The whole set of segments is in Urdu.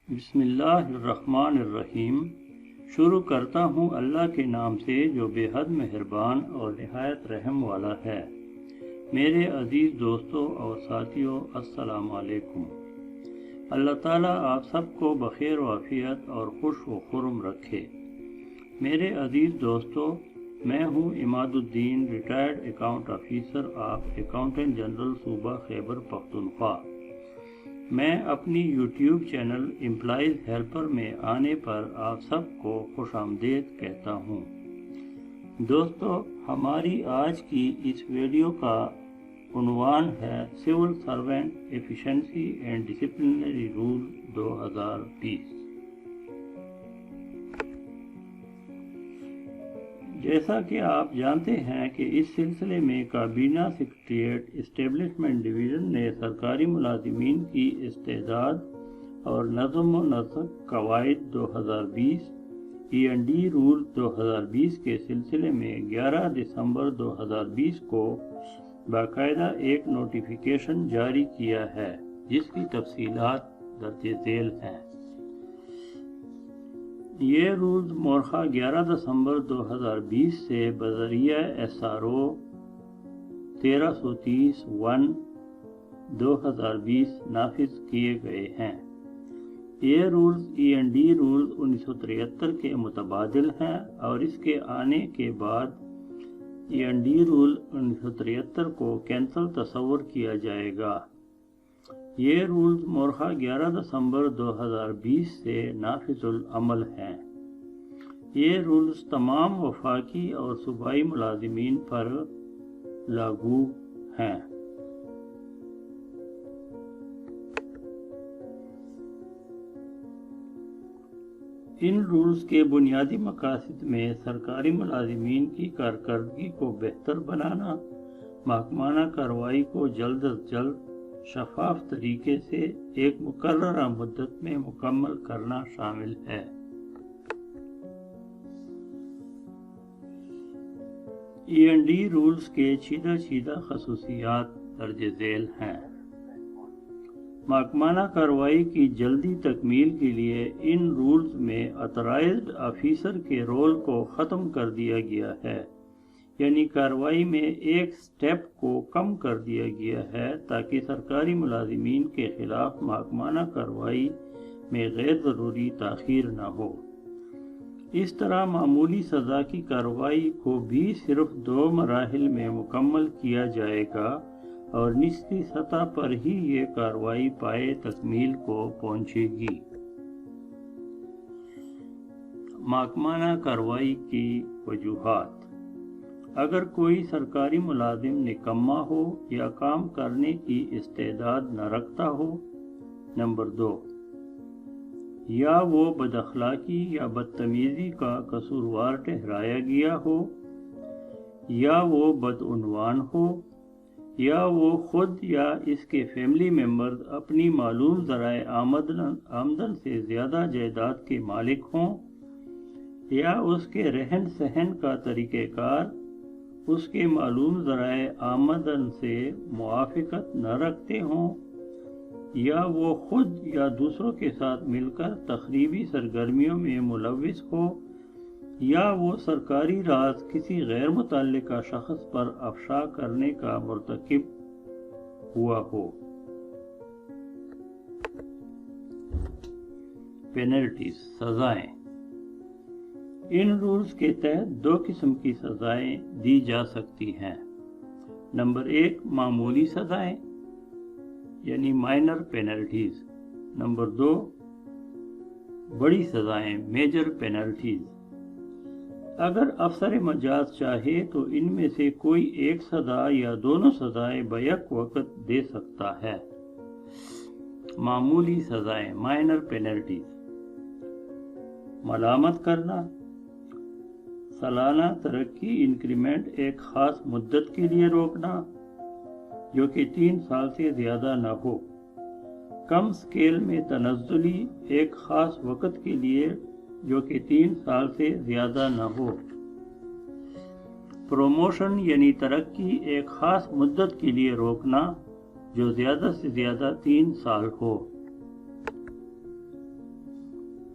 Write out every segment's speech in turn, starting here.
بسم اللہ الرحمن الرحیم۔ شروع کرتا ہوں اللہ کے نام سے جو بے حد مہربان اور نہایت رحم والا ہے۔ میرے عزیز دوستوں اور ساتھیوں، السلام علیکم۔ اللہ تعالیٰ آپ سب کو بخیر و عافیت اور خوش و خرم رکھے۔ میرے عزیز دوستوں، میں ہوں عماد الدین، retired account officer of accountant general صوبہ خیبر پختونخوا۔ میں اپنی یوٹیوب چینل امپلائیز ہیلپر میں آنے پر آپ سب کو خوش آمدید کہتا ہوں۔ دوستو، ہماری آج کی اس ویڈیو کا عنوان ہے civil servant efficiency and disciplinary rule 2020۔ جیسا کہ آپ جانتے ہیں کہ اس سلسلے میں کابینہ سیکریٹریٹ اسٹیبلشمنٹ ڈویژن نے سرکاری ملازمین کی استعداد اور نظم و نسق قواعد 2020 END رول 2020 کے سلسلے میں 11 دسمبر 2020 کو باقاعدہ ایک نوٹیفیکیشن جاری کیا ہے، جس کی تفصیلات درج ذیل ہیں۔ یہ رولز مورخہ 11 دسمبر 2020 سے بذریعہ SRO 1330/1/2020 نافذ کیے گئے ہیں۔ یہ رولز END رولز 1973 کے متبادل ہیں اور اس کے آنے کے بعد END رول 1973 کو کینسل تصور کیا جائے گا۔ یہ رولز مورخہ 11 دسمبر 2020 سے نافذ العمل ہیں۔ یہ رولز تمام وفاقی اور صوبائی ملازمین پر لاگو ہیں۔ ان رولز کے بنیادی مقاصد میں سرکاری ملازمین کی کارکردگی کو بہتر بنانا، محکمانہ کارروائی کو جلد از جلد شفاف طریقے سے ایک مقررہ مدت میں مکمل کرنا شامل ہے۔ END رولز کے چیدہ خصوصیات درج ذیل ہیں۔ محکمانہ کارروائی کی جلدی تکمیل کے لیے ان رولز میں آتھرائزڈ آفیسر کے رول کو ختم کر دیا گیا ہے، یعنی کارروائی میں ایک سٹیپ کو کم کر دیا گیا ہے تاکہ سرکاری ملازمین کے خلاف محکمانہ کارروائی میں غیر ضروری تاخیر نہ ہو۔ اس طرح معمولی سزا کی کارروائی کو بھی صرف 2 مراحل میں مکمل کیا جائے گا اور نچلی سطح پر ہی یہ کارروائی پائے تکمیل کو پہنچے گی۔ محکمانہ کارروائی کی وجوہات: اگر کوئی سرکاری ملازم نکما ہو یا کام کرنے کی استعداد نہ رکھتا ہو۔ نمبر 2، یا وہ بد اخلاقی یا بدتمیزی کا قصوروار ٹھہرایا گیا ہو، یا وہ بدعنوان ہو، یا وہ خود یا اس کے فیملی ممبرز اپنی معلوم ذرائع آمدن سے زیادہ جائیداد کے مالک ہوں، یا اس کے رہن سہن کا طریقہ کار اس کے معلوم ذرائع آمدن سے موافقت نہ رکھتے ہوں، یا وہ خود یا دوسروں کے ساتھ مل کر تخریبی سرگرمیوں میں ملوث ہو، یا وہ سرکاری راز کسی غیر متعلقہ شخص پر افشا کرنے کا مرتکب ہوا ہو۔ پینلٹیز، سزائیں۔ ان رولز کے تحت 2 قسم کی سزائیں دی جا سکتی ہیں۔ نمبر 1، معمولی سزائیں یعنی مائنر پینلٹیز۔ نمبر 2، بڑی سزائیں میجر پینلٹیز۔ اگر افسر مجاز چاہے تو ان میں سے کوئی ایک سزا یا دونوں سزائیں بیک وقت دے سکتا ہے۔ معمولی سزائیں مائنر پینلٹیز: ملامت کرنا، سالانہ ترقی انکریمنٹ ایک خاص مدت کے لیے روکنا جو کہ 3 سال سے زیادہ نہ ہو، کم سکیل میں تنزلی ایک خاص وقت کے لیے جو کہ 3 سال سے زیادہ نہ ہو، پروموشن یعنی ترقی ایک خاص مدت کے لیے روکنا جو زیادہ سے زیادہ 3 سال ہو۔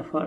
FR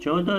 14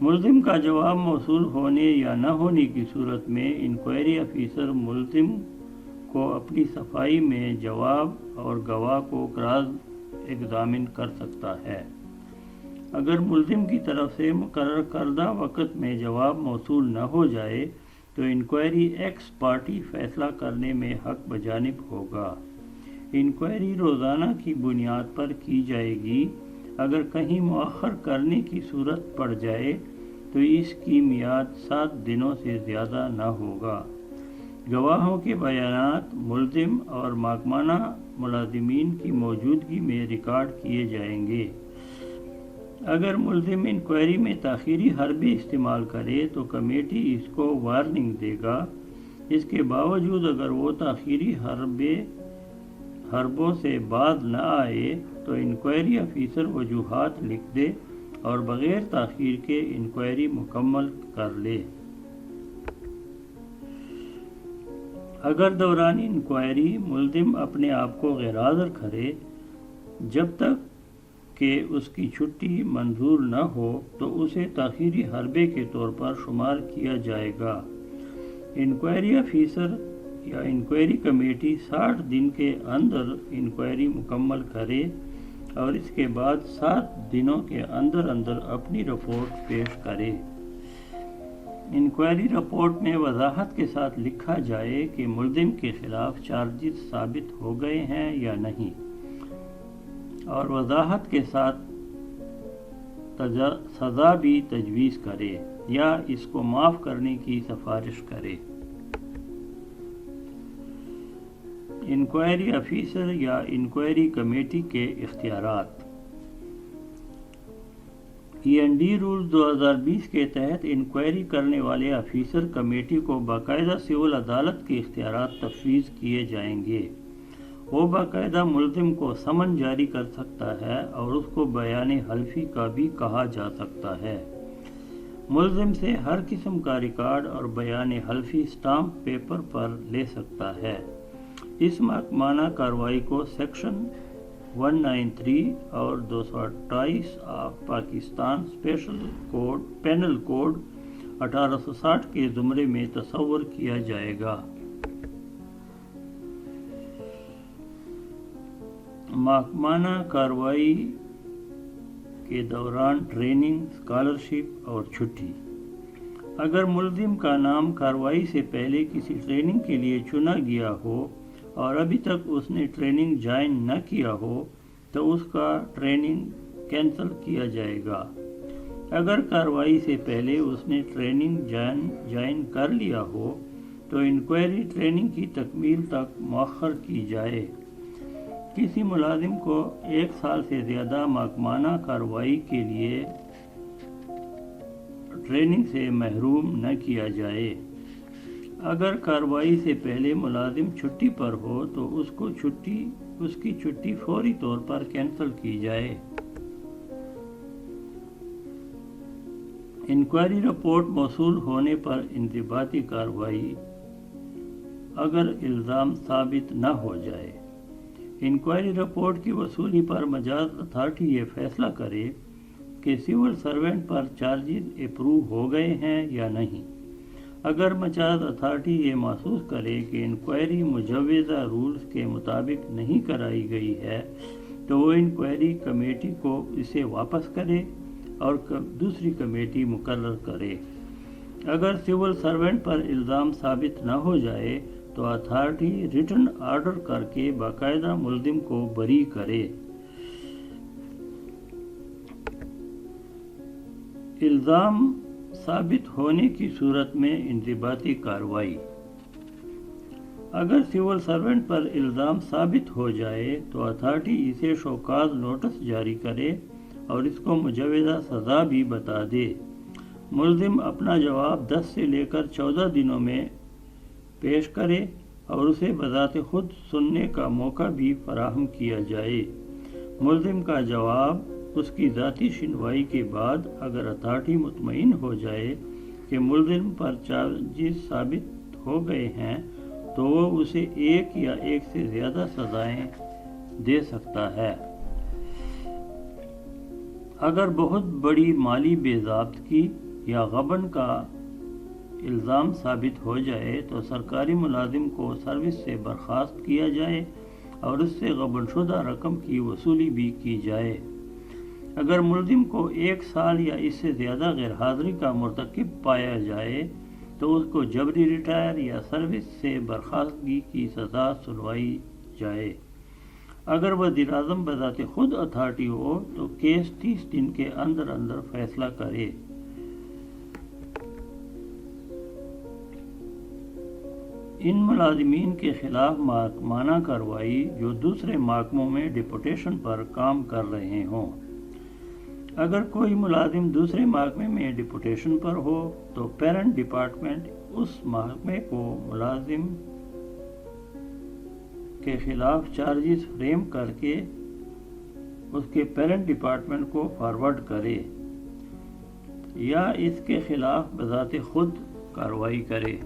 ملزم کا جواب موصول ہونے یا نہ ہونے کی صورت میں انکوائری افیسر ملزم کو اپنی صفائی میں جواب اور گواہ کو کراس ایگزامن کر سکتا ہے۔ اگر ملزم کی طرف سے مقرر کردہ وقت میں جواب موصول نہ ہو جائے تو انکوائری ایکس پارٹی فیصلہ کرنے میں حق بجانب ہوگا۔ انکوائری روزانہ کی بنیاد پر کی جائے گی۔ اگر کہیں مؤخر کرنے کی صورت پڑ جائے تو اس کی میعاد 7 دنوں سے زیادہ نہ ہوگا۔ گواہوں کے بیانات ملزم اور محکمانہ ملازمین کی موجودگی میں ریکارڈ کیے جائیں گے۔ اگر ملزم انکوائری میں تاخیری حربے استعمال کرے تو کمیٹی اس کو وارننگ دے گا۔ اس کے باوجود اگر وہ تاخیری حربوں سے باز نہ آئے تو انکوائری افیسر وجوہات لکھ دے اور بغیر تاخیر کے انکوائری مکمل کر لے۔ اگر دوران انکوائری ملزم اپنے آپ کو غیر حاضر کرے جب تک کہ اس کی چھٹی منظور نہ ہو تو اسے تاخیری حربے کے طور پر شمار کیا جائے گا۔ انکوائری افیسر یا انکوائری کمیٹی 60 دن کے اندر انکوائری مکمل کرے اور اس کے بعد 7 دنوں کے اندر اپنی رپورٹ پیش کرے۔ انکوائری رپورٹ میں وضاحت کے ساتھ لکھا جائے کہ ملزم کے خلاف چارجز ثابت ہو گئے ہیں یا نہیں، اور وضاحت کے ساتھ سزا بھی تجویز کرے یا اس کو معاف کرنے کی سفارش کرے۔ انکوائری افیسر یا انکوائری کمیٹی کے اختیارات۔ END رولز 2020 کے تحت انکوائری کرنے والے افیسر کمیٹی کو باقاعدہ سول عدالت کے اختیارات تفویض کیے جائیں گے۔ وہ باقاعدہ ملزم کو سمن جاری کر سکتا ہے اور اس کو بیان حلفی کا بھی کہا جا سکتا ہے۔ ملزم سے ہر قسم کا ریکارڈ اور بیان حلفی سٹامپ پیپر پر لے سکتا ہے۔ اس محکمانہ کارروائی کو سیکشن 193 اور 228 of Pakistan special penal code 1860 کے زمرے میں تصور کیا جائے گا۔ محکمانہ کارروائی کے دوران ٹریننگ، اسکالرشپ اور چھٹی۔ اگر ملزم کا نام کارروائی سے پہلے کسی ٹریننگ کے لیے چنا گیا ہو اور ابھی تک اس نے ٹریننگ جوائن نہ کیا ہو تو اس کا ٹریننگ کینسل کیا جائے گا۔ اگر کارروائی سے پہلے اس نے ٹریننگ جوائن کر لیا ہو تو انکوائری ٹریننگ کی تکمیل تک مؤخر کی جائے۔ کسی ملازم کو 1 سال سے زیادہ محکمانہ کارروائی کے لیے ٹریننگ سے محروم نہ کیا جائے۔ اگر کارروائی سے پہلے ملازم چھٹی پر ہو تو اس کی چھٹی فوری طور پر کینسل کی جائے۔ انکوائری رپورٹ موصول ہونے پر انضباطی کارروائی اگر الزام ثابت نہ ہو جائے۔ انکوائری رپورٹ کی وصولی پر مجاز اتھارٹی یہ فیصلہ کرے کہ سول سرونٹ پر چارجز اپروو ہو گئے ہیں یا نہیں۔ اگر مجاز اتھارٹی یہ محسوس کرے کہ انکوائری مجوزہ رولز کے مطابق نہیں کرائی گئی ہے تو وہ انکوائری کمیٹی کو اسے واپس کرے اور دوسری کمیٹی مقرر کرے۔ اگر سول سرونٹ پر الزام ثابت نہ ہو جائے تو اتھارٹی ریٹن آرڈر کر کے باقاعدہ ملزم کو بری کرے۔ الزام ثابت ہونے کی صورت میں انضباطی کارروائی۔ اگر سول سرونٹ پر الزام ثابت ہو جائے تو اتھارٹی اسے شوکاز نوٹس جاری کرے اور اس کو مجوزہ سزا بھی بتا دے۔ ملزم اپنا جواب 10 سے لے کر 14 دنوں میں پیش کرے اور اسے بذات خود سننے کا موقع بھی فراہم کیا جائے۔ ملزم کا جواب اس کی ذاتی سنوائی کے بعد اگر اتھارٹی مطمئن ہو جائے کہ ملزم پر چارجز ثابت ہو گئے ہیں تو وہ اسے 1 یا 1 سے زیادہ سزائیں دے سکتا ہے۔ اگر بہت بڑی مالی بے ضابطگی یا غبن کا الزام ثابت ہو جائے تو سرکاری ملازم کو سروس سے برخاست کیا جائے اور اس سے غبن شدہ رقم کی وصولی بھی کی جائے۔ اگر ملزم کو 1 سال یا اس سے زیادہ غیر حاضری کا مرتکب پایا جائے تو اس کو جبری ریٹائر یا سروس سے برخاستگی کی سزا سنوائی جائے۔ اگر وزیر اعظم بذات خود اتھارٹی ہو تو کیس 30 دن کے اندر اندر فیصلہ کرے۔ ان ملازمین کے خلاف محکمانہ کارروائی جو دوسرے محکموں میں ڈپوٹیشن پر کام کر رہے ہوں۔ اگر کوئی ملازم دوسرے محکمے میں ڈپوٹیشن پر ہو تو پیرنٹ ڈپارٹمنٹ اس محکمے کو ملازم کے خلاف چارجز فریم کر کے اس کے پیرنٹ ڈپارٹمنٹ کو فارورڈ کرے یا اس کے خلاف بذات خود کارروائی کرے۔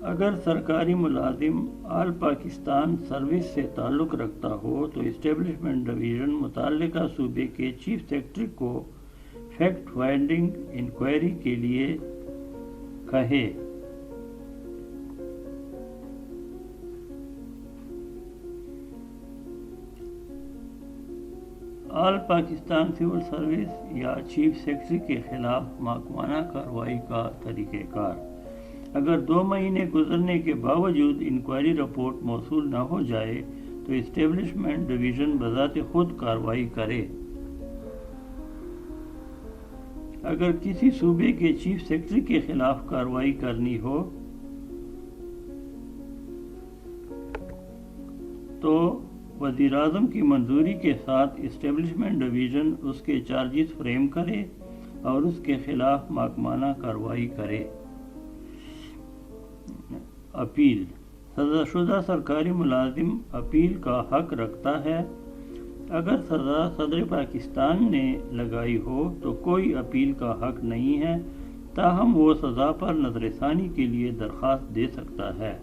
اگر سرکاری ملازم آل پاکستان سروس سے تعلق رکھتا ہو تو اسٹیبلشمنٹ ڈویژن متعلقہ صوبے کے چیف سیکرٹری کو فیکٹ فائنڈنگ انکوائری کے لیے کہے۔ آل پاکستان سول سروس یا چیف سیکرٹری کے خلاف محکمانہ کارروائی کا طریقہ کار۔ اگر 2 مہینے گزرنے کے باوجود انکوائری رپورٹ موصول نہ ہو جائے تو اسٹیبلشمنٹ ڈویژن بذات خود کارروائی کرے۔ اگر کسی صوبے کے چیف سیکرٹری کے خلاف کارروائی کرنی ہو تو وزیر اعظم کی منظوری کے ساتھ اسٹیبلشمنٹ ڈویژن اس کے چارجز فریم کرے اور اس کے خلاف محکمانہ کارروائی کرے۔ اپیل۔ سزا شدہ سرکاری ملازم اپیل کا حق رکھتا ہے۔ اگر سزا صدر پاکستان نے لگائی ہو تو کوئی اپیل کا حق نہیں ہے، تاہم وہ سزا پر نظر ثانی کے لیے درخواست دے سکتا ہے۔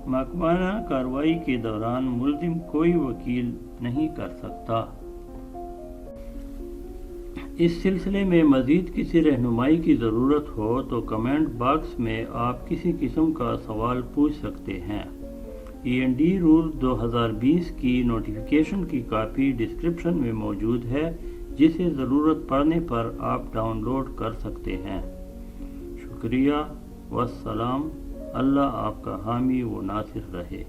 محکمانہ کارروائی کے دوران ملزم کوئی وکیل نہیں کر سکتا۔ اس سلسلے میں مزید کسی رہنمائی کی ضرورت ہو تو کمنٹ باکس میں آپ کسی قسم کا سوال پوچھ سکتے ہیں۔ END رول 2020 کی نوٹیفیکیشن کی کاپی ڈسکرپشن میں موجود ہے، جسے ضرورت پڑنے پر آپ ڈاؤن لوڈ کر سکتے ہیں۔ شکریہ والسلام۔ اللہ آپ کا حامی و ناصر رہے۔